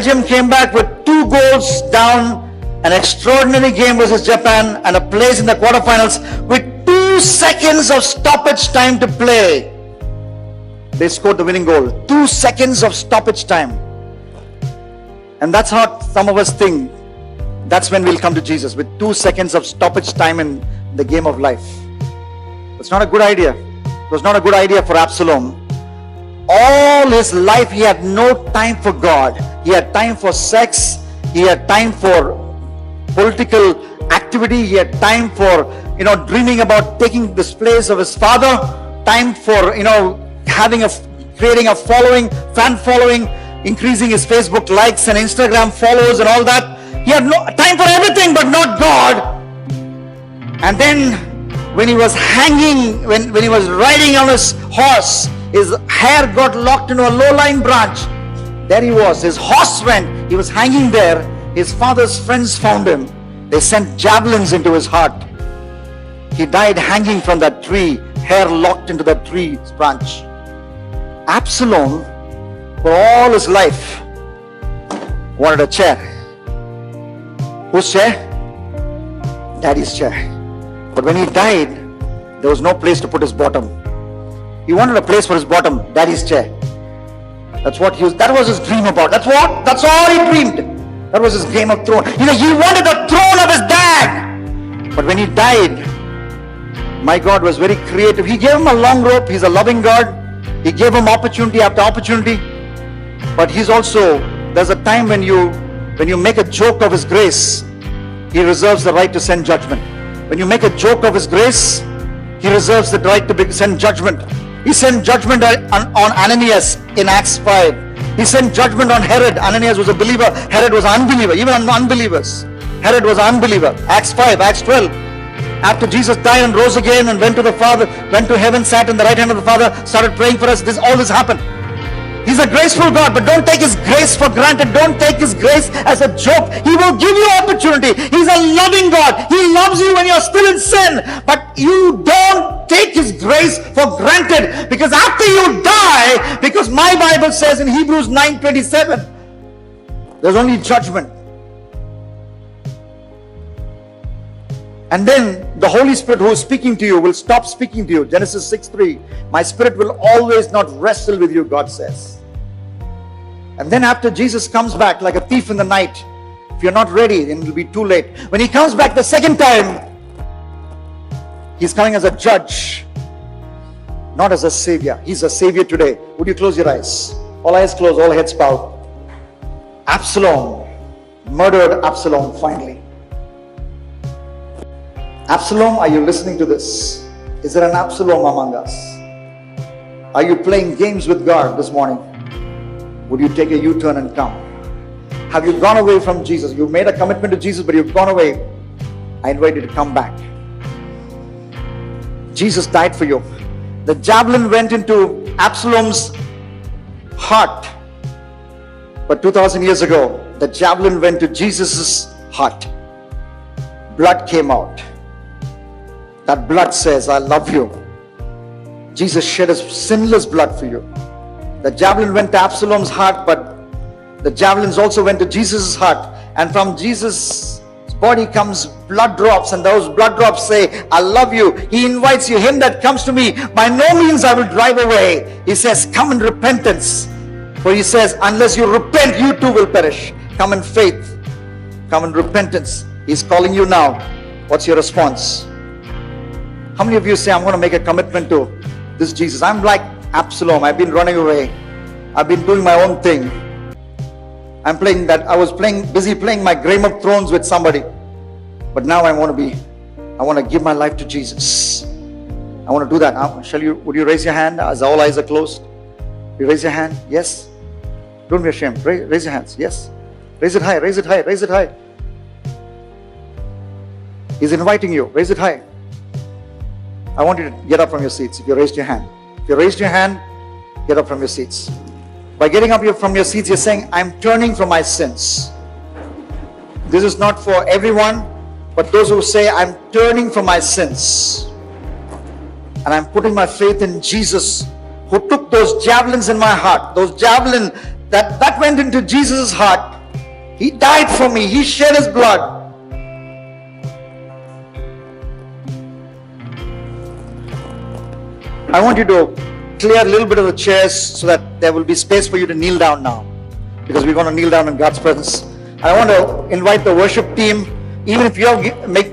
Belgium came back with 2 goals down, an extraordinary game versus Japan, and a place in the quarterfinals with 2 seconds of stoppage time to play. They scored the winning goal. 2 seconds of stoppage time. And that's how some of us think. That's when we'll come to Jesus, with 2 seconds of stoppage time in the game of life. It's not a good idea. It was not a good idea for Absalom. All his life he had no time for God. He had time for sex. He had time for political activity. He had time for, dreaming about taking this place of his father. Time for, creating a following, fan following, increasing his Facebook likes and Instagram follows and all that. He had no time for everything but not God. And then when he was hanging, when he was riding on his horse, his hair got locked into a low-lying branch. There he was, his horse went, he was hanging there. His father's friends found him. They sent javelins into his heart. He died hanging from that tree, hair locked into that tree's branch. Absalom, for all his life, wanted a chair. Whose chair? Daddy's chair. But when he died, there was no place to put his bottom. He wanted a place for his bottom, Daddy's chair. That was his dream about. That's all he dreamed. That was his Game of Thrones. He wanted the throne of his dad. But when he died, my God was very creative. He gave him a long rope. He's a loving God. He gave him opportunity after opportunity. But there's a time when you make a joke of his grace, he reserves the right to send judgment. When you make a joke of his grace, he reserves the right to send judgment. He sent judgment on Ananias in Acts 5. He sent judgment on Herod. Ananias was a believer. Herod was an unbeliever. Even on unbelievers. Herod was an unbeliever. Acts 5, Acts 12. After Jesus died and rose again and went to the Father, went to heaven, sat in the right hand of the Father, started praying for us. All this happened. He's a graceful God, but don't take his grace for granted. Don't take his grace as a joke. He will give you opportunity. He's a loving God. He loves you when you're still in sin. But you don't take his grace for granted, because after you die, because my Bible says in Hebrews 9:27, there's only judgment. And then the Holy Spirit who is speaking to you will stop speaking to you. Genesis 6:3. My spirit will always not wrestle with you, God says. And then after Jesus comes back like a thief in the night, if you're not ready, then it will be too late. When he comes back the second time, he's coming as a judge, not as a savior. He's a savior today. Would you close your eyes? All eyes closed, all heads bowed. Absalom murdered Absalom finally. Absalom, are you listening to this? Is there an Absalom among us? Are you playing games with God this morning? Would you take a U-turn and come? Have you gone away from Jesus? You made a commitment to Jesus, but you've gone away. I invite you to come back. Jesus died for you. The javelin went into Absalom's heart. But 2,000 years ago, the javelin went to Jesus' heart. Blood came out. That blood says, I love you. Jesus shed his sinless blood for you. The javelin went to Absalom's heart, but the javelins also went to Jesus' heart. And from Jesus' body comes blood drops, and those blood drops say, I love you. He invites you. Him that comes to me, by no means I will drive away. He says, come in repentance. For he says, unless you repent, you too will perish. Come in faith. Come in repentance. He's calling you now. What's your response? How many of you say, I'm going to make a commitment to this Jesus? I'm like Absalom. I've been running away. I've been doing my own thing. I was busy playing my Game of Thrones with somebody. But now I want to give my life to Jesus. I want to do that. Would you raise your hand as all eyes are closed? You raise your hand? Yes. Don't be ashamed. Raise your hands. Yes. Raise it high. Raise it high. Raise it high. He's inviting you. Raise it high. I want you to get up from your seats if you raised your hand. If you raised your hand, get up from your seats. By getting up from your seats, you're saying, I'm turning from my sins. This is not for everyone, but those who say, I'm turning from my sins. And I'm putting my faith in Jesus, who took those javelins in my heart. Those javelins that went into Jesus' heart. He died for me. He shed His blood. I want you to clear a little bit of the chairs so that there will be space for you to kneel down now, because we're going to kneel down in God's presence. I want to invite the worship team. Even if you're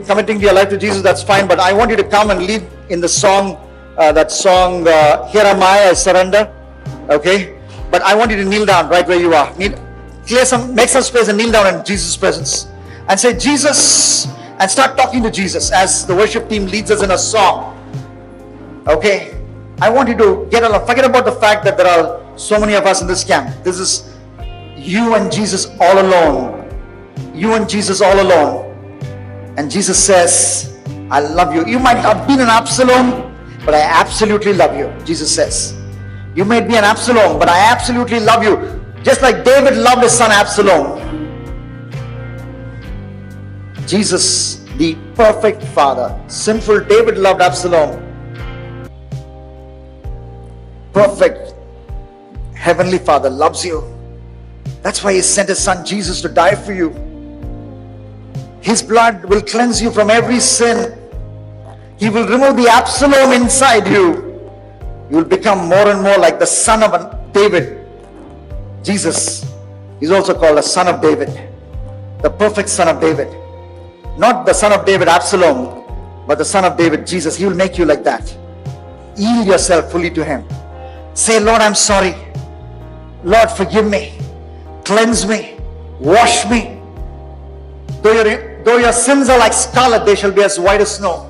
committing your life to Jesus, that's fine, but I want you to come and lead in the song, Here Am I Surrender. Okay? But I want you to kneel down right where you are. Make some space and kneel down in Jesus' presence. And say, Jesus, and start talking to Jesus as the worship team leads us in a song. Okay? I want you to get along. Forget about the fact that there are so many of us in this camp. This is you and Jesus all alone. You and Jesus all alone. And Jesus says, I love you. You might not be an Absalom, but I absolutely love you. Jesus says, you might be an Absalom, but I absolutely love you. Just like David loved his son Absalom. Jesus, the perfect father. Sinful David loved Absalom. Perfect Heavenly Father loves you. That's why He sent His Son Jesus to die for you. His blood will cleanse you from every sin. He will remove the Absalom inside you. You will become more and more like the son of David. Jesus is also called the son of David, the perfect son of David. Not the son of David Absalom, but the son of David Jesus. He will make you like that. Yield yourself fully to Him. Say, Lord, I'm sorry. Lord, forgive me. Cleanse me. Wash me. Though your sins are like scarlet, they shall be as white as snow.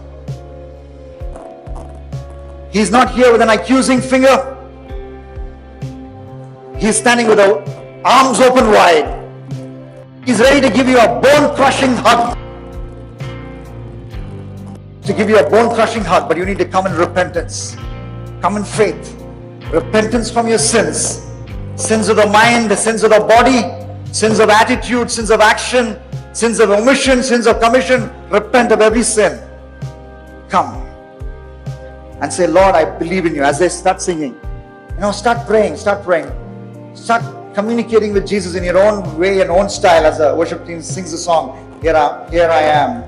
He's not here with an accusing finger. He's standing with the arms open wide. He's ready to give you a bone-crushing hug. To give you a bone-crushing hug, but you need to come in repentance. Come in faith. Repentance from your sins. Sins of the mind, the sins of the body, sins of attitude, sins of action, sins of omission, sins of commission. Repent of every sin. Come and say, Lord, I believe in you. As they start singing, start praying. Start communicating with Jesus in your own way and own style as the worship team sings the song, Here I am.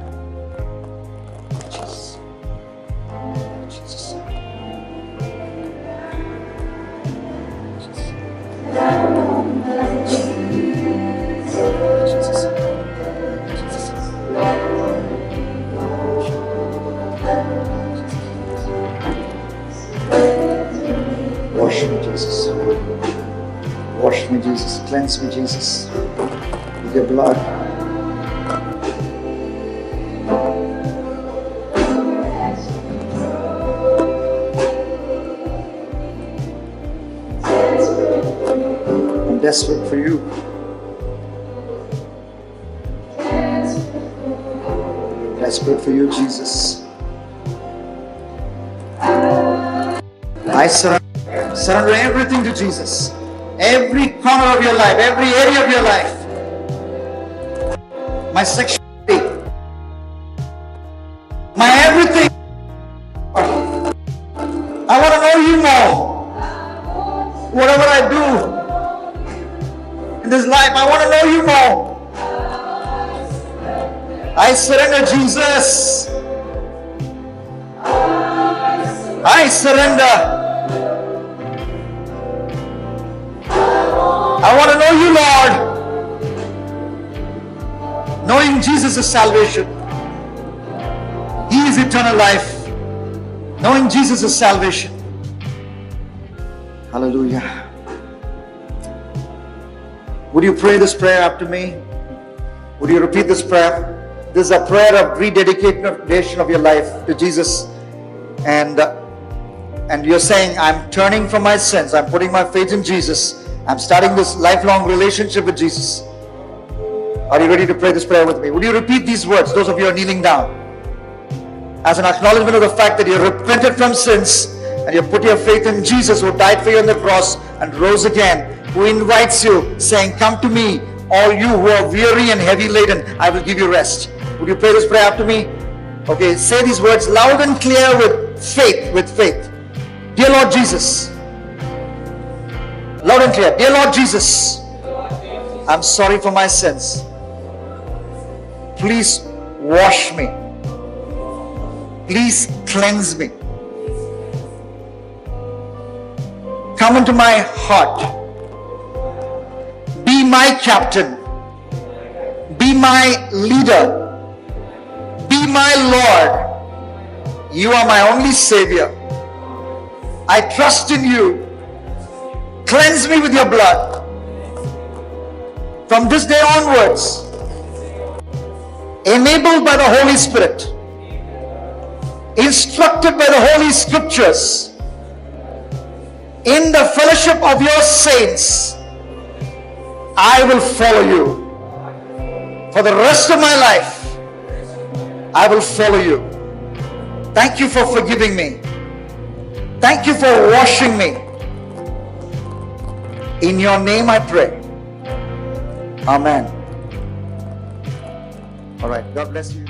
Wash me, Jesus. Wash me, Jesus. Cleanse me, Jesus, with your blood. I'm desperate for you. Desperate for you, Jesus. I surrender everything to Jesus. Every corner of your life, every area of your life. My sexuality, my everything. I want to know you more. Whatever I do in this life, I want to know you more. I surrender, Jesus. I surrender. I want to know you, Lord. Knowing Jesus is salvation. He is eternal life. Knowing Jesus is salvation. Hallelujah. Would you pray this prayer after me? Would you repeat this prayer? This is a prayer of rededication of your life to Jesus. And you're saying, I'm turning from my sins. I'm putting my faith in Jesus. I'm starting this lifelong relationship with Jesus. Are you ready to pray this prayer with me? Would you repeat these words, those of you who are kneeling down, as an acknowledgement of the fact that you repented from sins and you put your faith in Jesus, who died for you on the cross and rose again, who invites you, saying, come to me, all you who are weary and heavy laden, I will give you rest. Would you pray this prayer after me? Okay, say these words loud and clear with faith, Dear Lord Jesus. Loud and clear. Dear Lord Jesus, I'm sorry for my sins. Please wash me. Please cleanse me. Come into my heart. Be my captain. Be my leader. Be my Lord. You are my only Savior. I trust in you. Cleanse me with your blood. From this day onwards, enabled by the Holy Spirit, instructed by the Holy Scriptures, in the fellowship of your saints, I will follow you. For the rest of my life, I will follow you. Thank you for forgiving me. Thank you for washing me. In your name I pray. Amen. All right. God bless you.